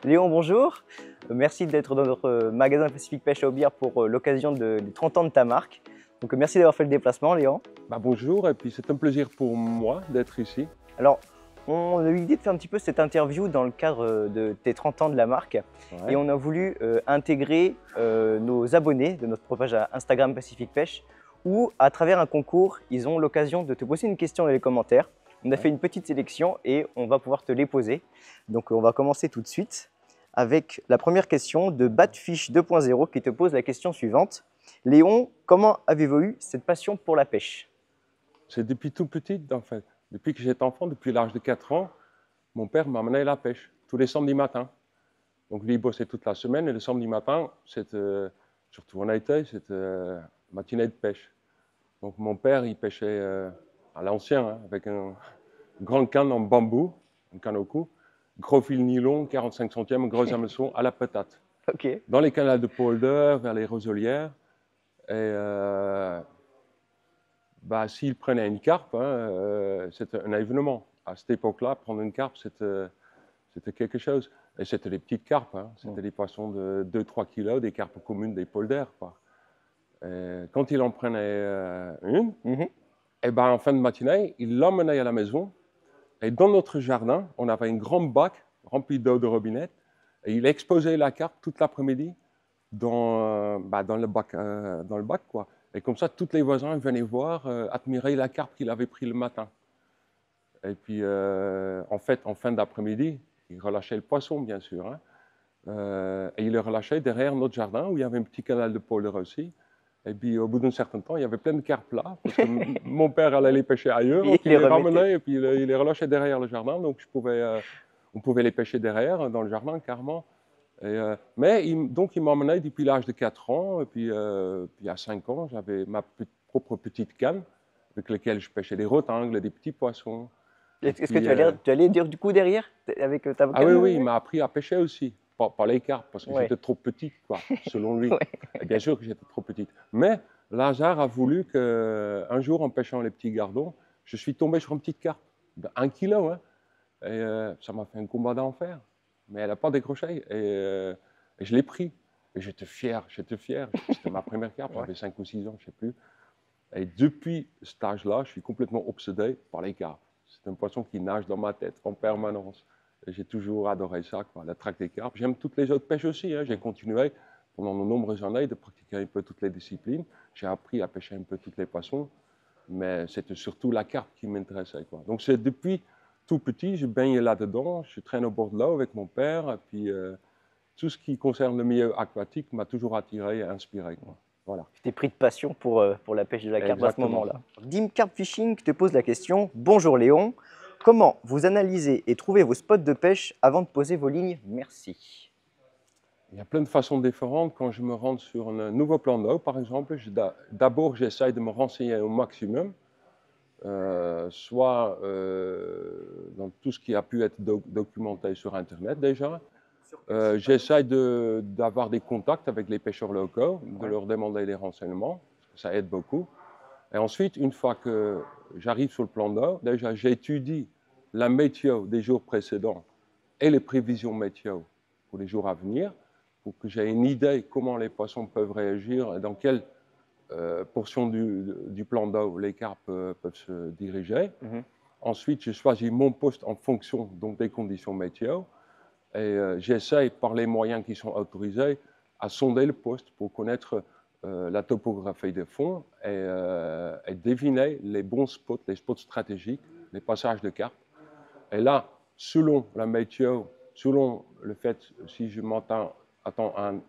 Léon, bonjour. Merci d'être dans notre magasin Pacific Pêche à Aubière pour l'occasion des 30 ans de ta marque. Donc merci d'avoir fait le déplacement, Léon. Bonjour, et puis c'est un plaisir pour moi d'être ici. Alors, on a eu l'idée de faire un petit peu cette interview dans le cadre de tes 30 ans de la marque. Ouais. Et on a voulu intégrer nos abonnés de notre page Instagram Pacific Pêche où, à travers un concours, ils ont l'occasion de te poser une question dans les commentaires. On a fait une petite sélection et on va pouvoir te les poser. Donc on va commencer tout de suite avec la première question de Batfish 2.0 qui te pose la question suivante. Léon, comment avez-vous eu cette passion pour la pêche? C'est depuis tout petit, en fait. Depuis que j'étais enfant, depuis l'âge de 4 ans, mon père m'amenait à la pêche, tous les samedis matins. Donc lui, il bossait toute la semaine, et le samedi matin, surtout en été, c'était matinée de pêche. Donc mon père, il pêchait à l'ancien, hein, avec une grande canne en bambou, une canne au cou, gros fil nylon, 45 centièmes, gros hameçon à la patate. Ok. Dans les canals de polder, vers les roselières, et s'il prenait une carpe, hein, c'était un événement. À cette époque-là, prendre une carpe, c'était quelque chose. Et c'était des petites carpes, hein. C'était des poissons de 2-3 kilos, des carpes communes, des polders, quoi. Et quand il en prenait une, et en fin de matinée, il l'emmenait à la maison. Et dans notre jardin, on avait un grand bac rempli d'eau de robinet. Et il exposait la carpe toute l'après-midi dans le bac, quoi. Et comme ça, tous les voisins venaient voir, admirer la carpe qu'il avait pris le matin. Et puis, en fait, en fin d'après-midi, il relâchait le poisson, bien sûr, hein. Et il le relâchait derrière notre jardin, où il y avait un petit canal de polder aussi. Et puis, au bout d'un certain temps, il y avait plein de carpes là, parce que mon père allait les pêcher ailleurs, donc il les ramenait et puis il les relâchait derrière le jardin. Donc, on pouvait les pêcher derrière, dans le jardin, carrément. Donc, il m'emmenait depuis l'âge de 4 ans, et puis à 5 ans, j'avais ma propre petite canne avec laquelle je pêchais des rotangles, des petits poissons. Est-ce que tu allais dire du coup derrière avec ta canne? Ah oui, il m'a appris à pêcher aussi, pas les carpes, parce que j'étais trop petite, quoi, selon lui. Et bien sûr que j'étais trop petite. Mais Lazare a voulu qu'un jour, en pêchant les petits gardons, je suis tombé sur une petite carpe de 1 kilo, hein, et ça m'a fait un combat d'enfer. Mais elle n'a pas décroché, et je l'ai pris. Et j'étais fier. C'était ma première carpe, j'avais 5 ou 6 ans, je ne sais plus. Et depuis cet âge-là, je suis complètement obsédé par les carpes. C'est un poisson qui nage dans ma tête en permanence. Et j'ai toujours adoré ça, quoi, la traque des carpes. J'aime toutes les autres pêches aussi, hein. J'ai continué pendant de nombreuses années de pratiquer un peu toutes les disciplines. J'ai appris à pêcher un peu tous les poissons, mais c'était surtout la carpe qui m'intéressait, quoi. Donc c'est depuis tout petit, je baigne là-dedans, je traîne au bord de l'eau avec mon père, et puis tout ce qui concerne le milieu aquatique m'a toujours attiré et inspiré, quoi. Voilà. Tu t'es pris de passion pour la pêche de la carpe à ce moment-là. Dim Carp Fishing te pose la question. Bonjour Léon, comment vous analysez et trouvez vos spots de pêche avant de poser vos lignes? Merci. Il y a plein de façons différentes. Quand je me rends sur un nouveau plan d'eau, par exemple, d'abord j'essaye de me renseigner au maximum, soit dans tout ce qui a pu être documenté sur Internet déjà. J'essaye d'avoir des contacts avec les pêcheurs locaux, de leur demander des renseignements, parce que ça aide beaucoup. Et ensuite, une fois que j'arrive sur le plan d'eau, déjà j'étudie la météo des jours précédents et les prévisions météo pour les jours à venir, pour que j'ai une idée comment les poissons peuvent réagir et dans quelle portion du plan d'eau les carpes peuvent se diriger. Ensuite, je choisis mon poste en fonction donc, des conditions météo. Et j'essaye, par les moyens qui sont autorisés, à sonder le poste pour connaître la topographie des fonds et deviner les bons spots, les spots stratégiques, les passages de carpe. Et là, selon la météo, selon le fait si je m'attends à une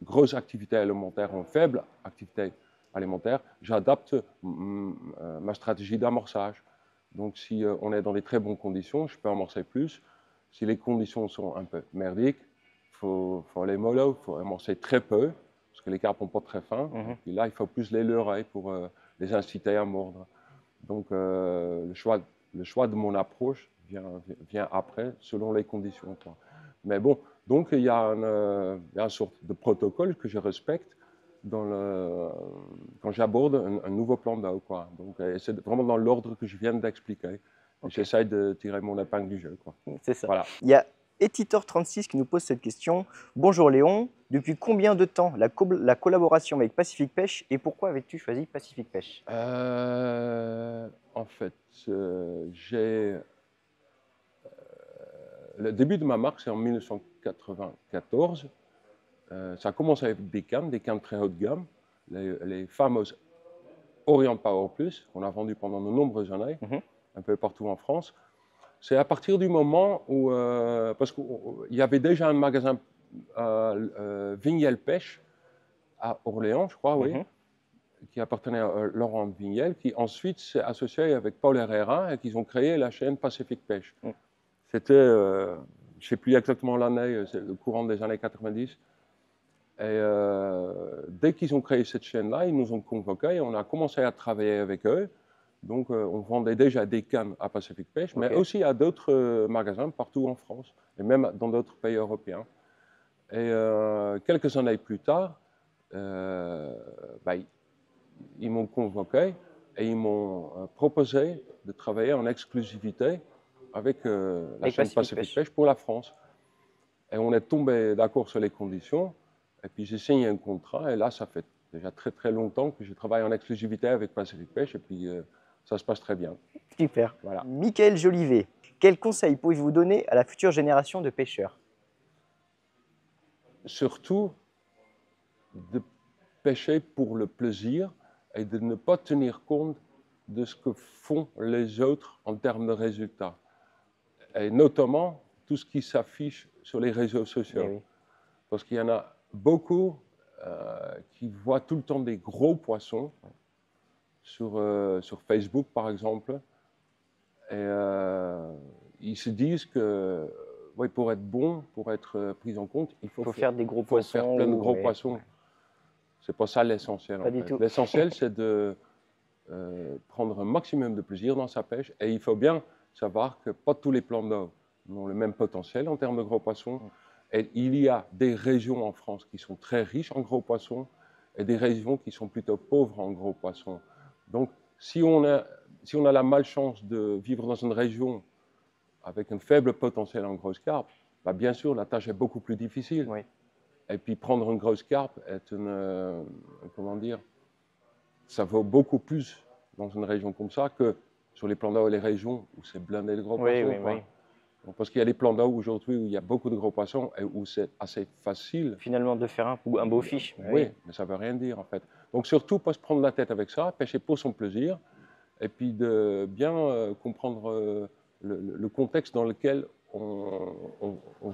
grosse activité alimentaire ou une faible activité alimentaire, j'adapte ma stratégie d'amorçage. Donc si on est dans des très bonnes conditions, je peux amorcer plus. Si les conditions sont un peu merdiques, il faut aller mollo, il faut amorcer très peu, parce que les carpes n'ont pas très faim. Et puis là, il faut plus les leurrer pour les inciter à mordre. Donc le choix de mon approche vient après, selon les conditions, quoi. Mais bon, donc il y a une sorte de protocole que je respecte quand j'aborde un nouveau plan d'eau, quoi. Donc c'est vraiment dans l'ordre que je viens d'expliquer. J'essaie de tirer mon épingle du jeu, quoi. C'est ça. Voilà. Il y a Etitor36 qui nous pose cette question. Bonjour Léon, depuis combien de temps la collaboration avec Pacific Pêche et pourquoi avais-tu choisi Pacific Pêche? En fait, le début de ma marque, c'est en 1994. Ça a commencé avec des cannes très haut de gamme, les fameuses Orient Power Plus, qu'on a vendues pendant de nombreuses années, un peu partout en France. C'est à partir du moment où, parce qu'il y avait déjà un magasin Vignel Pêche à Orléans, je crois, oui, qui appartenait à Laurent Vignel, qui ensuite s'est associé avec Paul Herrera et qu'ils ont créé la chaîne Pacific Pêche. C'était, je ne sais plus exactement l'année, c'est le courant des années 90. Et dès qu'ils ont créé cette chaîne-là, ils nous ont convoqués et on a commencé à travailler avec eux. Donc, on vendait déjà des cannes à Pacific Pêche, mais aussi à d'autres magasins partout en France et même dans d'autres pays européens. Et quelques années plus tard, ils m'ont convoqué et ils m'ont proposé de travailler en exclusivité avec la chaîne Pacific Pêche pour la France. Et on est tombé d'accord sur les conditions. Et puis j'ai signé un contrat. Et là, ça fait déjà très très longtemps que je travaille en exclusivité avec Pacific Pêche. Et puis ça se passe très bien. Super. Voilà. Michael Jolivet, quels conseils pouvez-vous donner à la future génération de pêcheurs? Surtout de pêcher pour le plaisir et de ne pas tenir compte de ce que font les autres en termes de résultats. Et notamment tout ce qui s'affiche sur les réseaux sociaux. Oui. Parce qu'il y en a beaucoup qui voient tout le temps des gros poissons sur Facebook, par exemple. Et ils se disent que pour être bon, pour être pris en compte, il faut faire des gros poissons. Faire plein de gros poissons. C'est pas ça l'essentiel. L'essentiel, c'est de prendre un maximum de plaisir dans sa pêche. Et il faut bien savoir que pas tous les plans d'eau ont le même potentiel en termes de gros poissons. Et il y a des régions en France qui sont très riches en gros poissons et des régions qui sont plutôt pauvres en gros poissons. Donc, si on a la malchance de vivre dans une région avec un faible potentiel en grosse carpe, bien sûr, la tâche est beaucoup plus difficile. Oui. Et puis, prendre une grosse carpe est comment dire, ça vaut beaucoup plus dans une région comme ça que sur les plans d'eau et les régions où c'est blindé de gros poissons. Oui. Parce qu'il y a des plans d'eau aujourd'hui où il y a beaucoup de gros poissons et où c'est assez facile. Finalement, de faire un beau fiche. Oui, mais ça ne veut rien dire en fait. Donc surtout, pas se prendre la tête avec ça, pêcher pour son plaisir et puis de bien comprendre le contexte dans lequel on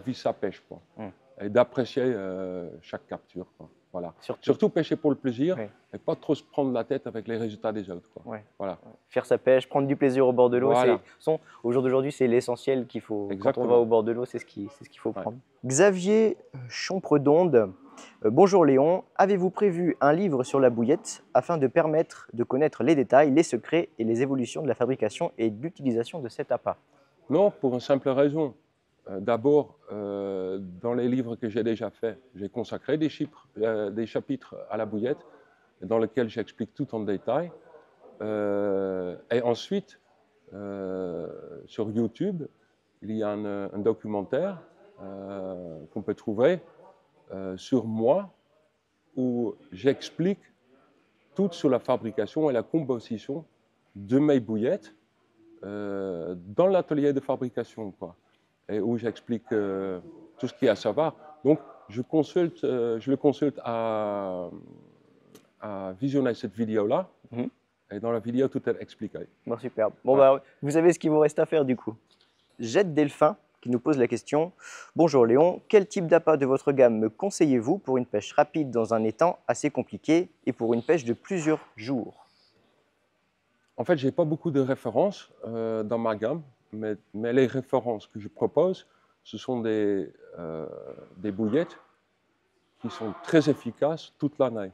vit sa pêche. Quoi. Et d'apprécier chaque capture. Quoi. Voilà. Surtout pêcher pour le plaisir et pas trop se prendre la tête avec les résultats des autres. Quoi. Voilà. Faire sa pêche, prendre du plaisir au bord de l'eau, au jour d'aujourd'hui, c'est l'essentiel qu'il faut. Exactement. Quand on va au bord de l'eau, c'est ce qu'il faut prendre. Xavier Champredonde, bonjour Léon, avez-vous prévu un livre sur la bouillette afin de permettre de connaître les détails, les secrets et les évolutions de la fabrication et de l'utilisation de cet appât? Non, pour une simple raison. D'abord, dans les livres que j'ai déjà faits, j'ai consacré des chapitres à la bouillette dans lesquels j'explique tout en détail. Et ensuite, sur YouTube, il y a un documentaire qu'on peut trouver sur moi où j'explique tout sur la fabrication et la composition de mes bouillettes dans l'atelier de fabrication, quoi. Et où j'explique tout ce qu'il y a à savoir. Donc, je le consulte à visionner cette vidéo-là. Et dans la vidéo, tout est expliqué. Bon, super. Bon, vous savez ce qu'il vous reste à faire du coup. Jette Delphin qui nous pose la question. Bonjour Léon, quel type d'appât de votre gamme me conseillez-vous pour une pêche rapide dans un étang assez compliqué et pour une pêche de plusieurs jours? En fait, je n'ai pas beaucoup de références dans ma gamme, mais les références que je propose, ce sont des bouillettes qui sont très efficaces toute l'année.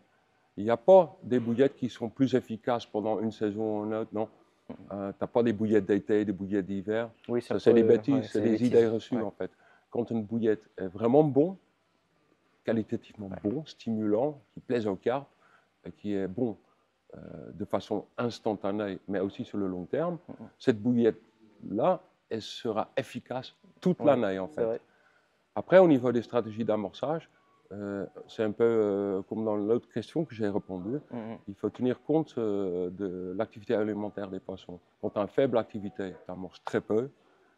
Il n'y a pas des bouillettes qui sont plus efficaces pendant une saison ou une autre, non. Tu n'as pas des bouillettes d'été, des bouillettes d'hiver. Oui, ça c'est des bêtises, c'est des idées reçues en fait. Quand une bouillette est vraiment bon, qualitativement bon, stimulant, qui plaise au carpe, et qui est bon de façon instantanée, mais aussi sur le long terme, cette bouillette-là, elle sera efficace toute l'année en fait. Après, au niveau des stratégies d'amorçage, c'est un peu comme dans l'autre question que j'ai répondu. Il faut tenir compte de l'activité alimentaire des poissons. Quand tu as une faible activité, tu amorces très peu.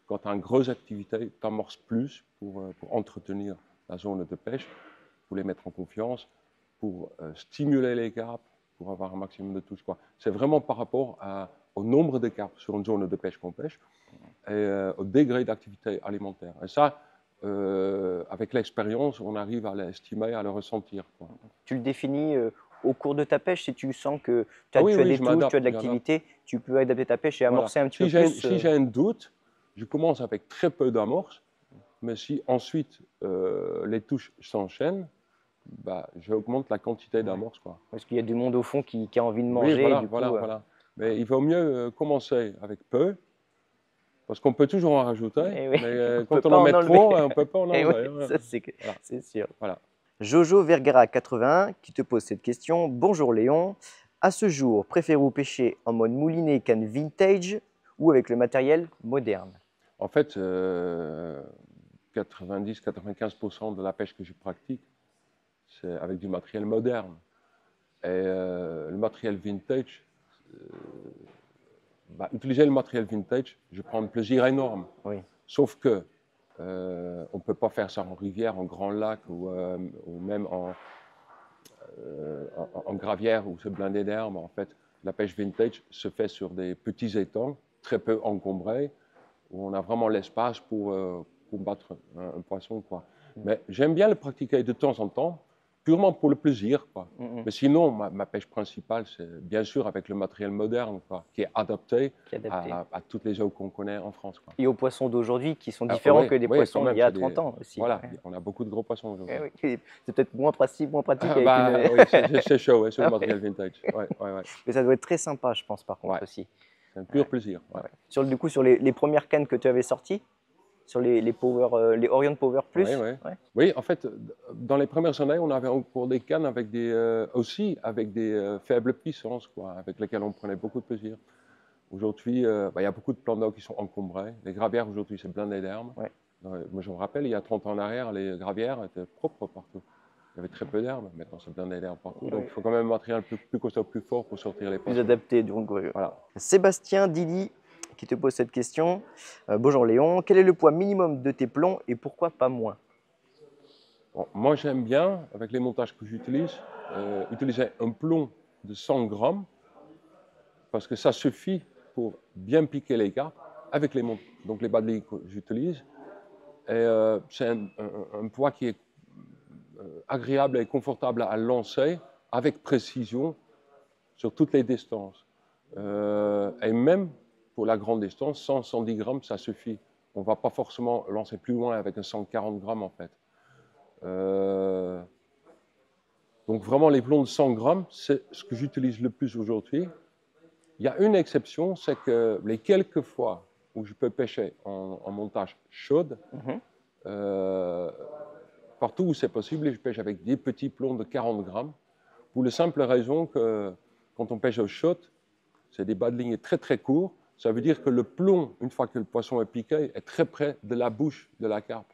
Quand tu as une grosse activité, tu amorces plus pour entretenir la zone de pêche, pour les mettre en confiance, pour stimuler les carpes, pour avoir un maximum de touches. C'est vraiment par rapport au nombre de carpes sur une zone de pêche qu'on pêche et au degré d'activité alimentaire. Et ça, avec l'expérience, on arrive à l'estimer, à le ressentir. Tu le définis au cours de ta pêche, si tu sens que tu Ah as, oui, tu as oui, des je touches, tu as m'adapte. de l'activité, tu peux adapter ta pêche et Voilà. amorcer un petit peu Si plus. j'ai un doute, je commence avec très peu d'amorce, mais si ensuite les touches s'enchaînent, bah, j'augmente la quantité d'amorce. Parce qu'il y a du monde au fond qui a envie de Oui, manger. Et voilà, du coup, voilà. Mais il vaut mieux commencer avec peu, parce qu'on peut toujours en rajouter, eh oui, mais on peut quand on pas en en met enlever. trop, on ne peut pas en Eh enlever. oui, ça c'est sûr. Voilà. Jojo Vergara 81 qui te pose cette question. Bonjour Léon, à ce jour, préférez-vous pêcher en mode moulinet canne vintage ou avec le matériel moderne? En fait, 90-95% de la pêche que je pratique, c'est avec du matériel moderne. Et le matériel vintage, utiliser le matériel vintage, je prends un plaisir énorme. Oui. Sauf que on ne peut pas faire ça en rivière, en grand lac ou même en gravière où c'est blindé d'herbe. En fait, la pêche vintage se fait sur des petits étangs, très peu encombrés, où on a vraiment l'espace pour battre un poisson. Mais j'aime bien le pratiquer de temps en temps, purement pour le plaisir. Mais sinon, ma pêche principale, c'est bien sûr avec le matériel moderne, qui est adapté, à toutes les eaux qu'on connaît en France. Et aux poissons d'aujourd'hui qui sont différents que des poissons même, il y a 30 ans aussi. Voilà, on a beaucoup de gros poissons aujourd'hui. Oui. C'est peut-être moins pratique avec une... Oui, c'est chaud sur le matériel vintage. Mais ça doit être très sympa, je pense, par contre aussi. C'est un pur plaisir. Du coup, sur les premières cannes que tu avais sorties, sur les Orient Power Plus. Oui, en fait, dans les premières années, on avait encore des cannes avec aussi avec des faibles puissances, avec lesquelles on prenait beaucoup de plaisir. Aujourd'hui, il y a beaucoup de plans d'eau qui sont encombrés. Les gravières, aujourd'hui, c'est blindé d'herbe. Moi, je me rappelle, il y a 30 ans en arrière, les gravières étaient propres partout. Il y avait très peu d'herbe. Maintenant, c'est blindé d'herbe partout. Donc, il faut quand même un matériel plus costaud, plus fort pour sortir les poissons. Plus adapté, donc. Voilà. Sébastien Dili qui te pose cette question. Bonjour Léon, quel est le poids minimum de tes plombs et pourquoi pas moins? Bon, moi, j'aime bien, avec les montages que j'utilise, utiliser un plomb de 100 grammes parce que ça suffit pour bien piquer les carpes avec les bas de ligne que j'utilise. Et c'est un poids qui est agréable et confortable à lancer avec précision sur toutes les distances. Et même pour la grande distance, 100-110 grammes, ça suffit. On ne va pas forcément lancer plus loin avec un 140 grammes en fait. Donc vraiment les plombs de 100 grammes, c'est ce que j'utilise le plus aujourd'hui. Il y a une exception, c'est que les quelques fois où je peux pêcher en montage chaude, partout où c'est possible, je pêche avec des petits plombs de 40 grammes, pour la simple raison que quand on pêche au shot, c'est des bas de ligne très très courts. Ça veut dire que le plomb, une fois que le poisson est piqué, est très près de la bouche de la carpe.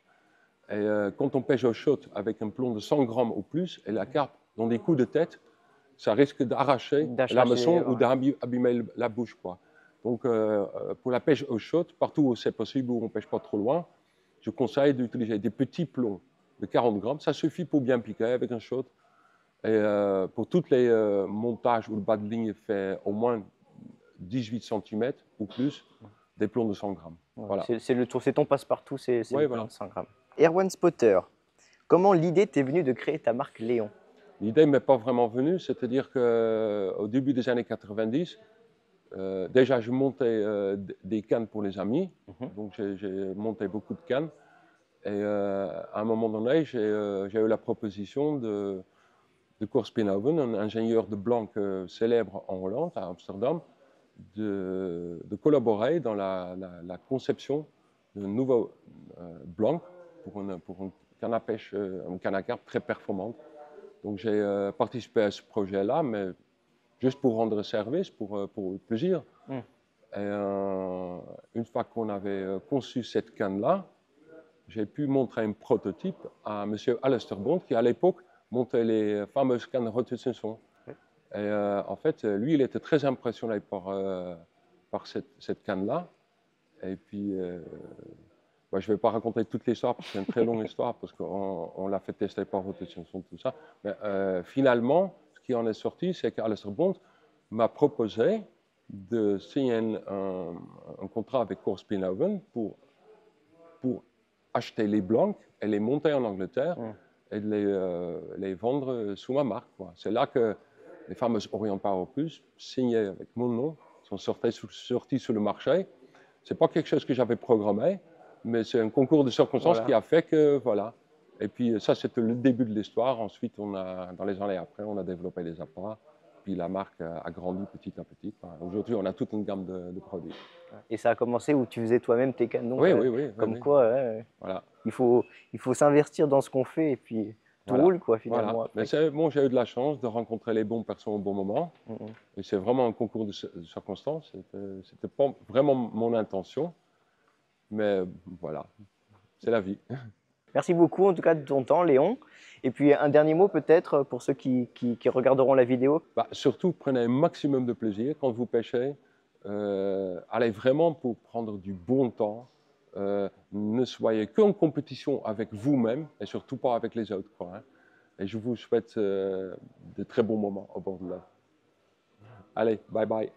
Et quand on pêche au shot avec un plomb de 100 grammes ou plus, et la carpe, dans des coups de tête, ça risque d'arracher l'hameçon ou d'abîmer la bouche. Donc pour la pêche au shot, partout où c'est possible, où on ne pêche pas trop loin, je conseille d'utiliser des petits plombs de 40 grammes. Ça suffit pour bien piquer avec un shot. Et pour tous les montages où le bas de ligne fait au moins 18 cm ou plus, des plombs de 100 grammes. Voilà. C'est ton passe-partout, c'est le plomb voilà. de 100 grammes. Erwan Spotter, comment l'idée t'est venue de créer ta marque Léon? L'idée ne m'est pas vraiment venue, c'est-à-dire qu'au début des années 90, déjà je montais des cannes pour les amis, donc j'ai monté beaucoup de cannes. Et à un moment donné, j'ai eu la proposition de Cor Spinhoven, un ingénieur de blanc célèbre en Hollande, à Amsterdam, de collaborer dans la conception d'un nouveau blanc pour une canne à pêche, une canne à carpe très performante. Donc j'ai participé à ce projet-là, mais juste pour rendre service, pour le plaisir. Et une fois qu'on avait conçu cette canne-là, j'ai pu montrer un prototype à M. Alistair Bond, qui à l'époque montait les fameuses cannes Rothschild. Et en fait, lui, il était très impressionné par cette canne-là. Et puis, je ne vais pas raconter toute l'histoire parce que c'est une très longue histoire, parce qu'on l'a fait tester par Rothschild, tout ça. Mais finalement, ce qui en est sorti, c'est qu'Alistair Bond m'a proposé de signer un contrat avec Coors Spinhoven pour acheter les blancs et les monter en Angleterre et de les vendre sous ma marque. C'est là que les fameuses Orient Power Plus, signées avec mon nom, sont sorties sur le marché. Ce n'est pas quelque chose que j'avais programmé, mais c'est un concours de circonstances qui a fait que, voilà. Et puis ça, c'était le début de l'histoire. Ensuite, dans les années après, on a développé les appareils. Puis la marque a grandi petit à petit. Aujourd'hui, on a toute une gamme de produits. Et ça a commencé où tu faisais toi-même tes canons. Oui. Comme quoi, voilà. il faut s'investir dans ce qu'on fait et puis tout roule, quoi, finalement. Voilà. Mais bon, j'ai eu de la chance de rencontrer les bons personnes au bon moment. Et c'est vraiment un concours de circonstances. C'était pas vraiment mon intention. Mais voilà, c'est la vie. Merci beaucoup en tout cas de ton temps, Léon. Et puis un dernier mot peut-être pour ceux qui regarderont la vidéo. Surtout, prenez un maximum de plaisir quand vous pêchez. Allez vraiment pour prendre du bon temps. Ne soyez qu'en compétition avec vous-même et surtout pas avec les autres. Et je vous souhaite de très bons moments au bord de l'eau. Allez, bye bye.